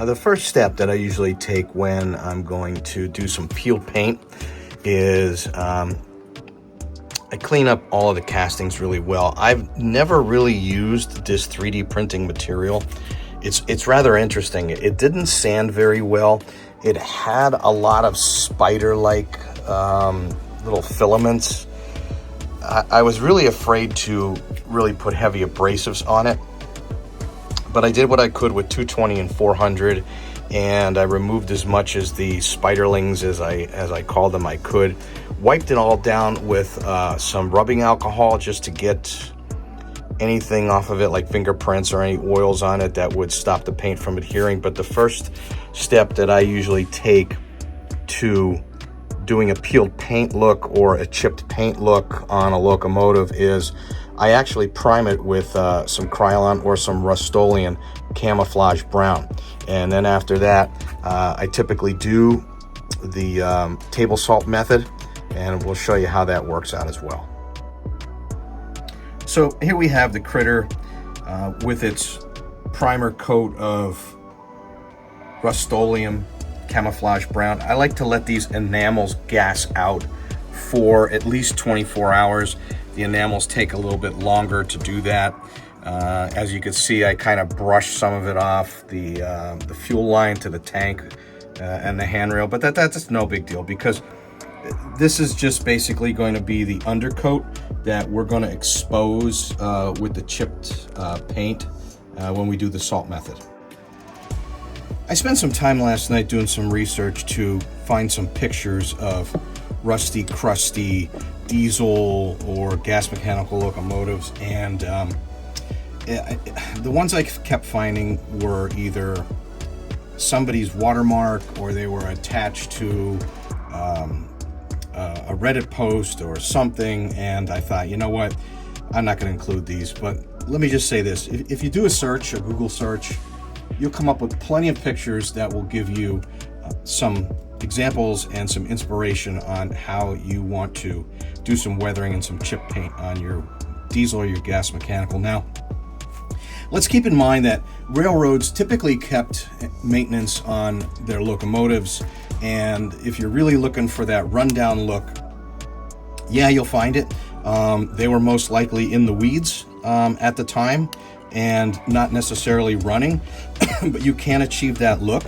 The first step that I usually take when I'm going to do some peeled paint is I clean up all of the castings really well. I've never really used this 3D printing material. It's rather interesting. It didn't sand very well. It had a lot of spider-like little filaments. I was really afraid to really put heavy abrasives on it, but I did what I could with 220 and 400, and I removed as much as the spiderlings as I called them I could. Wiped it all down with some rubbing alcohol just to get anything off of it, like fingerprints or any oils on it that would stop the paint from adhering. But the first step that I usually take to doing a peeled paint look or a chipped paint look on a locomotive is I actually prime it with some Krylon or some Rust-Oleum camouflage brown. And then after that, I typically do the table salt method, and we'll show you how that works out as well. So here we have the critter with its primer coat of Rust-Oleum camouflage brown. I like to let these enamels gas out for at least 24 hours. The enamels take a little bit longer to do that. As you can see, I kind of brushed some of it off the fuel line to the tank and the handrail, but that's no big deal because this is just basically going to be the undercoat that we're going to expose with the chipped paint when we do the salt method. I spent some time last night doing some research to find some pictures of rusty, crusty diesel or gas mechanical locomotives, and the ones I kept finding were either somebody's watermark or they were attached to a Reddit post or something, and I thought, you know what, I'm not going to include these. But let me just say this: if you do a search, a Google search, you'll come up with plenty of pictures that will give you some examples and some inspiration on how you want to do some weathering and some chip paint on your diesel or your gas mechanical. Now, let's keep in mind that railroads typically kept maintenance on their locomotives, and if you're really looking for that rundown look, yeah, you'll find it. They were most likely in the weeds at the time and not necessarily running, but you can achieve that look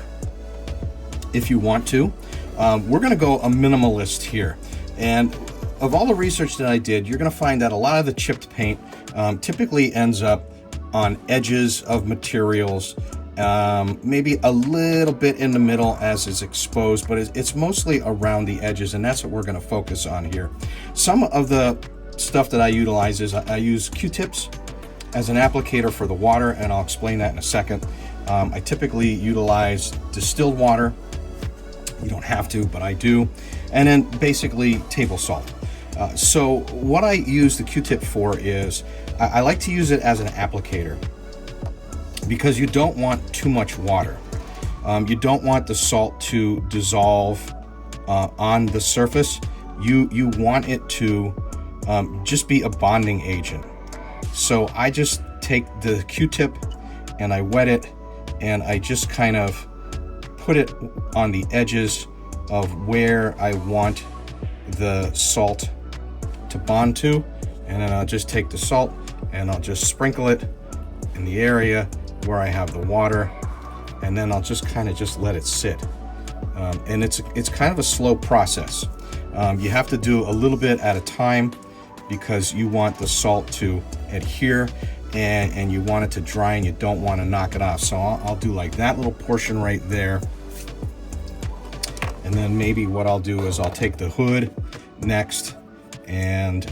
if you want to. We're going to go a minimalist here, and of all the research that I did, you're going to find that a lot of the chipped paint typically ends up on edges of materials, maybe a little bit in the middle as it's exposed, but it's mostly around the edges, and that's what we're going to focus on here. Some of the stuff that I utilize is I use Q-tips as an applicator for the water, and I'll explain that in a second. I typically utilize distilled water. You don't have to, but I do. And then basically table salt. So what I use the Q-tip for is I like to use it as an applicator because you don't want too much water. You don't want the salt to dissolve on the surface. You want it to just be a bonding agent. So I just take the Q-tip and I wet it, and I just kind of put it on the edges of where I want the salt to bond to, and then I'll just take the salt and I'll just sprinkle it in the area where I have the water, and then I'll just kind of just let it sit. And it's kind of a slow process. You have to do a little bit at a time because you want the salt to adhere and you want it to dry, and you don't want to knock it off. So I'll do like that little portion right there. And then maybe what I'll do is I'll take the hood next, and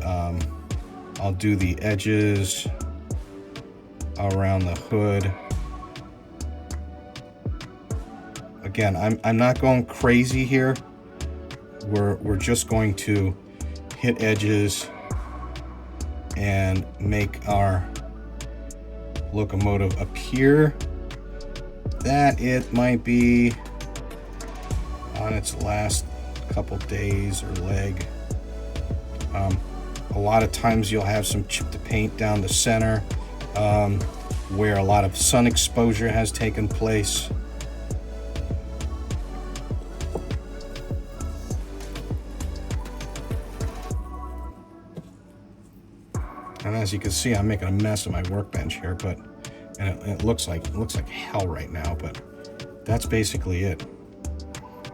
I'll do the edges around the hood. Again, I'm not going crazy here. We're just going to hit edges and make our locomotive appear that it might be on its last couple days or leg. A lot of times you'll have some chipped paint down the center where a lot of sun exposure has taken place. as you can see, I'm making a mess of my workbench here, but it looks like hell right now, but that's basically it.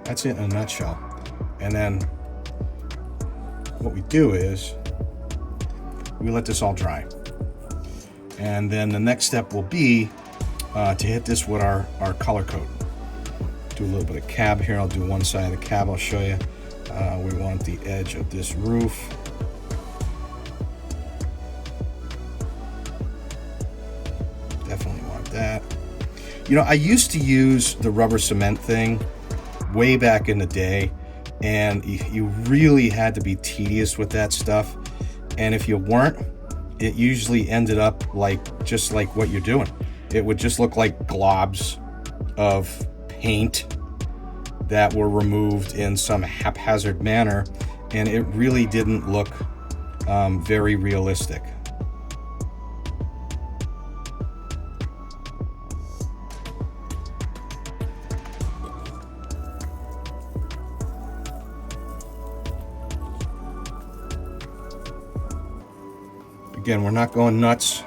That's it in a nutshell. And then what we do is we let this all dry. And then the next step will be to hit this with our color coat. Do a little bit of cab here. I'll do one side of the cab, I'll show you. We want the edge of this roof. Definitely want that. You know, I used to use the rubber cement thing way back in the day, and you really had to be tedious with that stuff. And if you weren't, it usually ended up just like what you're doing. It would just look like globs of paint that were removed in some haphazard manner, and it really didn't look very realistic. Again, we're not going nuts,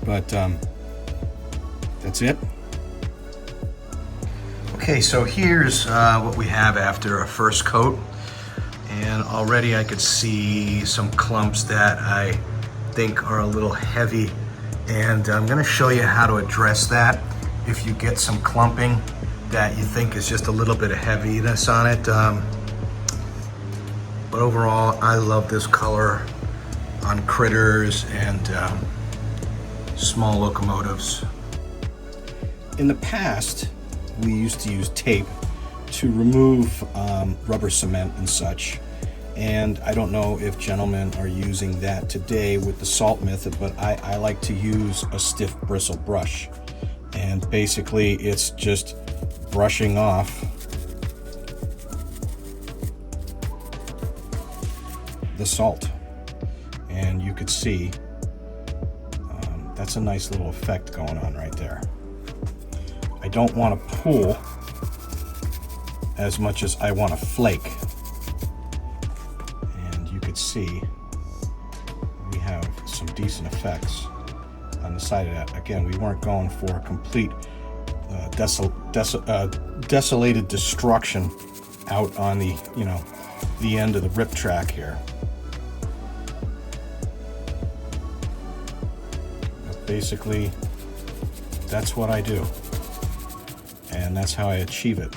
but that's it. Okay, so here's what we have after a first coat, and already I could see some clumps that I think are a little heavy, and I'm going to show you how to address that if you get some clumping that you think is just a little bit of heaviness on it. But overall, I love this color on critters and small locomotives. In the past, we used to use tape to remove rubber cement and such. And I don't know if gentlemen are using that today with the salt method, but I like to use a stiff bristle brush. And basically it's just brushing off the salt. And you could see that's a nice little effect going on right there. I don't want to pull as much as I want to flake. And you could see we have some decent effects on the side of that. Again, we weren't going for a complete desolated destruction out on the, the end of the rip track here. But basically, that's what I do. And that's how I achieve it.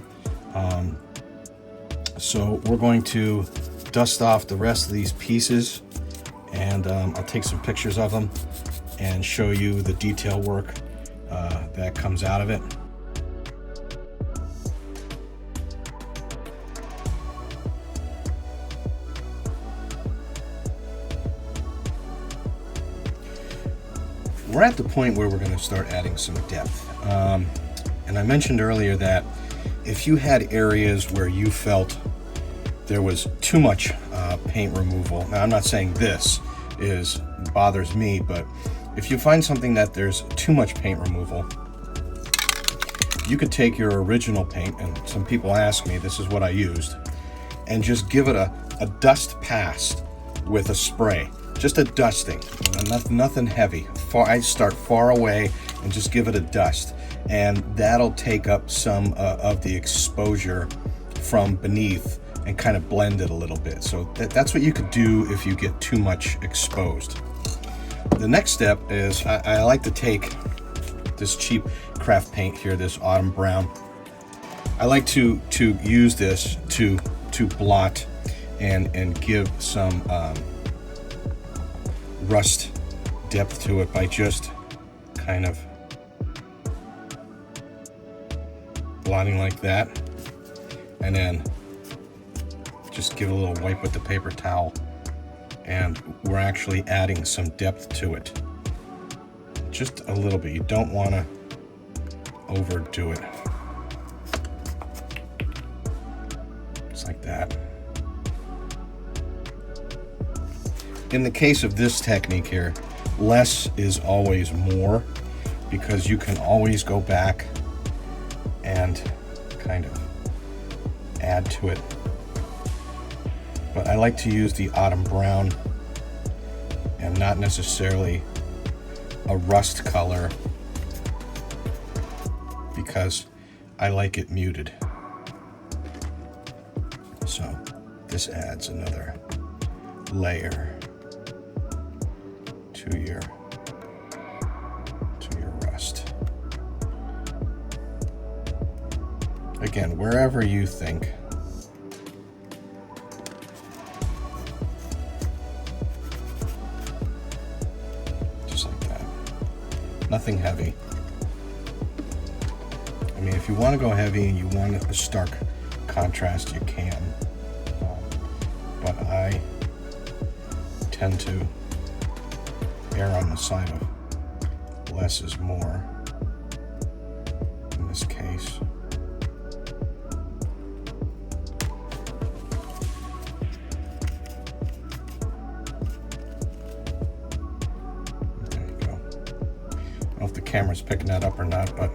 So we're going to dust off the rest of these pieces, and I'll take some pictures of them and show you the detail work that comes out of it. We're at the point where we're going to start adding some depth. And I mentioned earlier that if you had areas where you felt there was too much paint removal, now I'm not saying this bothers me, but if you find something that there's too much paint removal, you could take your original paint, and some people ask me, this is what I used, and just give it a dust pass with a spray. Just a dusting, nothing heavy. I start far away and just give it a dust. And that'll take up some of the exposure from beneath and kind of blend it a little bit. So that's what you could do if you get too much exposed. The next step is I like to take this cheap craft paint here, this autumn brown. I like to use this to blot and give some rust depth to it by just kind of blotting like that, and then just give a little wipe with the paper towel, and we're actually adding some depth to it, just a little bit. You don't want to overdo it. Just like that. In the case of this technique here, less is always more, because you can always go back and kind of add to it but I like to use the autumn brown and not necessarily a rust color because I like it muted. So this adds another layer to your rust. Again, wherever you think. Just like that. Nothing heavy. I mean, if you want to go heavy and you want a stark contrast, you can. But I tend to err on the side of less is more in this case. There you go. I don't know if the camera's picking that up or not, but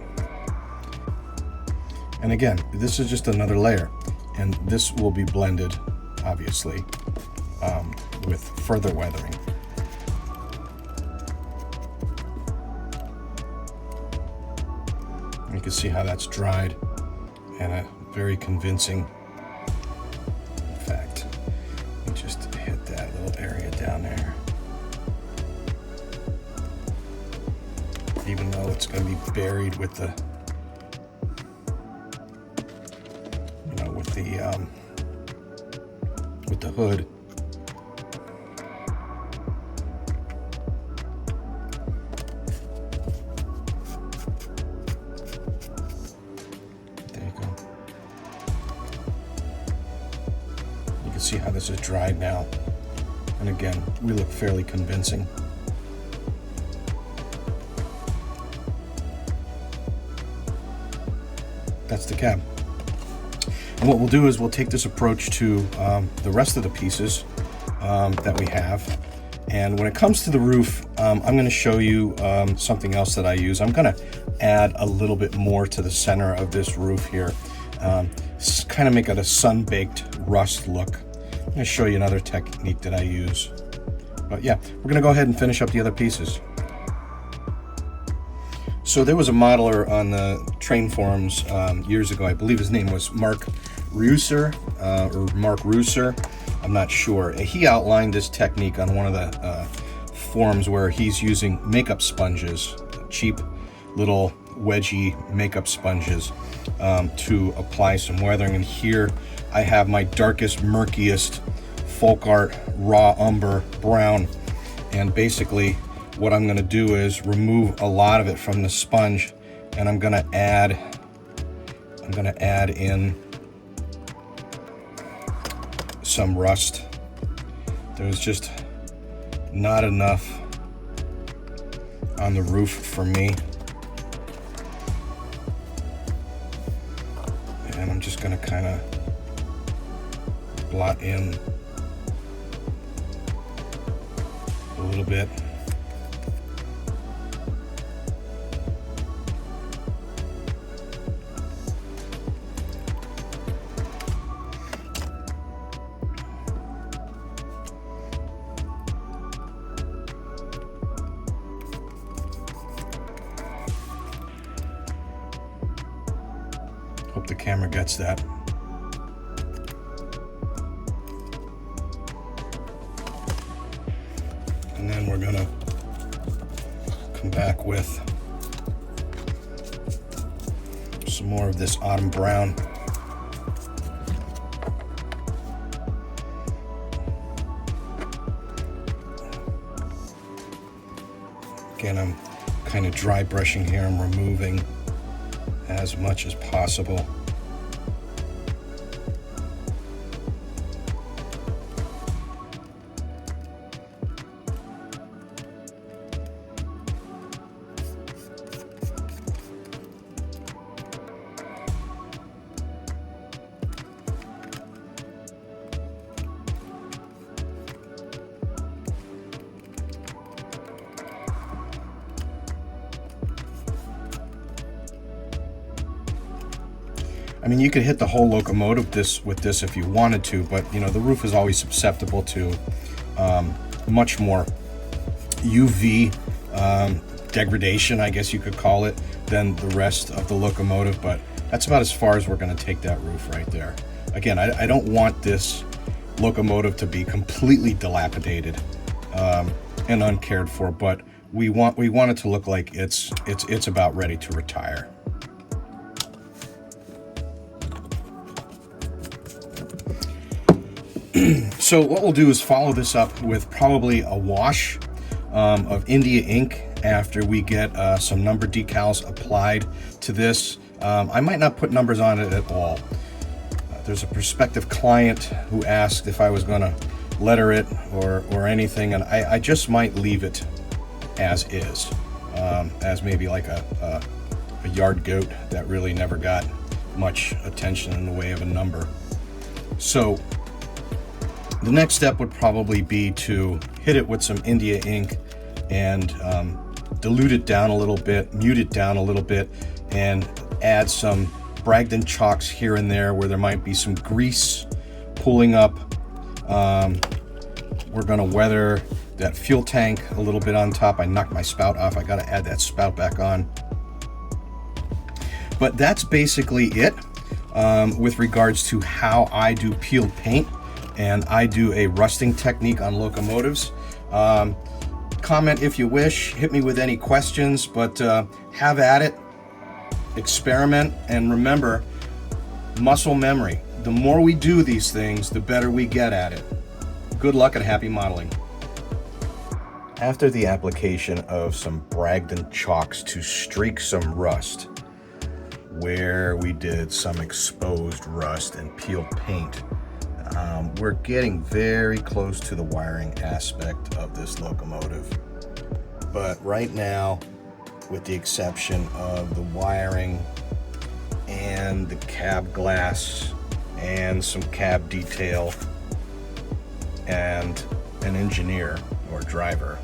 and again, this is just another layer, and this will be blended obviously with further weathering. You can see how that's dried and a very convincing effect. You just hit that little area down there. Even though it's going to be buried with the, you know, with the hood. There you go. You can see how this is dried now. And again, we look fairly convincing. That's the cab. And what we'll do is we'll take this approach to the rest of the pieces that we have. And when it comes to the roof, I'm going to show you something else that I use. I'm going to add a little bit more to the center of this roof here. Kind of make it a sun-baked rust look. I'm going to show you another technique that I use. But yeah, we're going to go ahead and finish up the other pieces. So there was a modeler on the train forums years ago. I believe his name was Mark Reusser, or Mark Reusser. I'm not sure. He outlined this technique on one of the forums where he's using makeup sponges, cheap little wedgy makeup sponges, to apply some weathering. And here I have my darkest, murkiest folk art raw umber brown, and basically what I'm going to do is remove a lot of it from the sponge, and I'm going to add in some rust. There's just not enough on the roof for me, and I'm just going to kind of blot in a little bit. Hope the camera gets that. And then we're gonna come back with some more of this autumn brown. Again, I'm kind of dry brushing here. I'm removing as much as possible. I mean, you could hit the whole locomotive with this if you wanted to, but you know, the roof is always susceptible to much more UV degradation, I guess you could call it, than the rest of the locomotive. But that's about as far as we're going to take that roof right there. Again, I don't want this locomotive to be completely dilapidated and uncared for, but we want it to look like it's about ready to retire. So what we'll do is follow this up with probably a wash of India ink after we get some number decals applied to this. I might not put numbers on it at all. There's a prospective client who asked if I was going to letter it or anything, and I just might leave it as is, as maybe like a yard goat that really never got much attention in the way of a number. So the next step would probably be to hit it with some India ink and dilute it down a little bit, mute it down a little bit, and add some Bragdon chalks here and there where there might be some grease pulling up. We're gonna weather that fuel tank a little bit on top. I knocked my spout off. I gotta add that spout back on. But that's basically it with regards to how I do peeled paint and I do a rusting technique on locomotives. Comment if you wish, hit me with any questions, but have at it, experiment, and remember, muscle memory. The more we do these things, the better we get at it. Good luck and happy modeling. After the application of some Bragdon chalks to streak some rust, where we did some exposed rust and peeled paint, we're getting very close to the wiring aspect of this locomotive. But right now, with the exception of the wiring and the cab glass and some cab detail and an engineer or driver,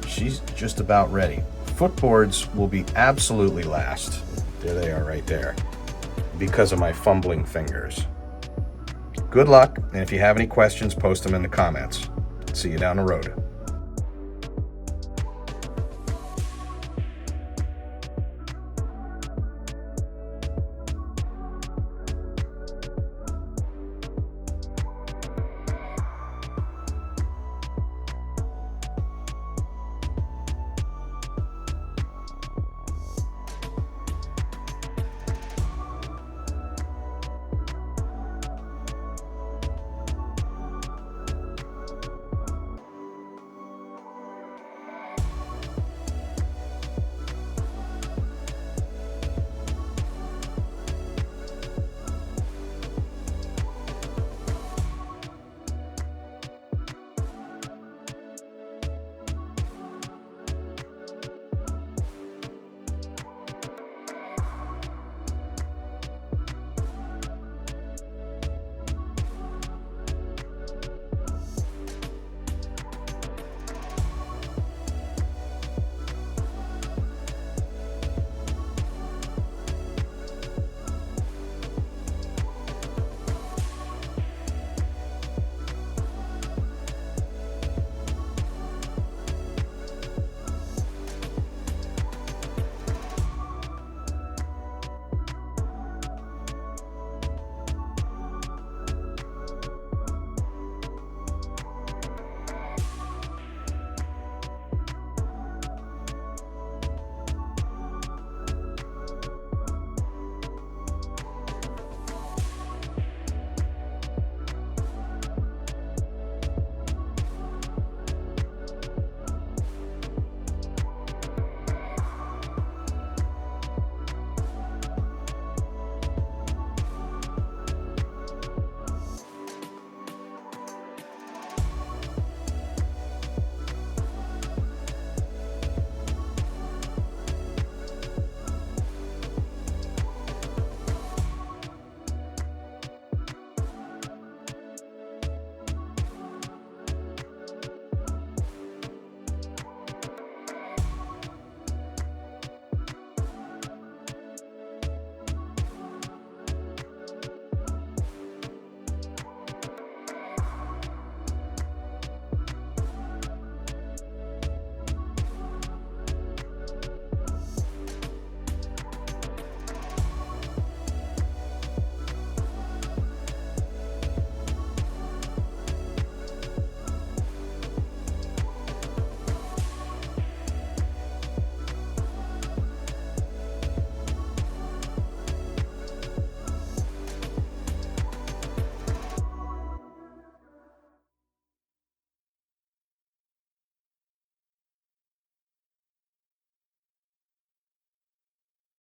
she's just about ready. Footboards will be absolutely last. There they are right there, because of my fumbling fingers. Good luck, and if you have any questions, post them in the comments. See you down the road.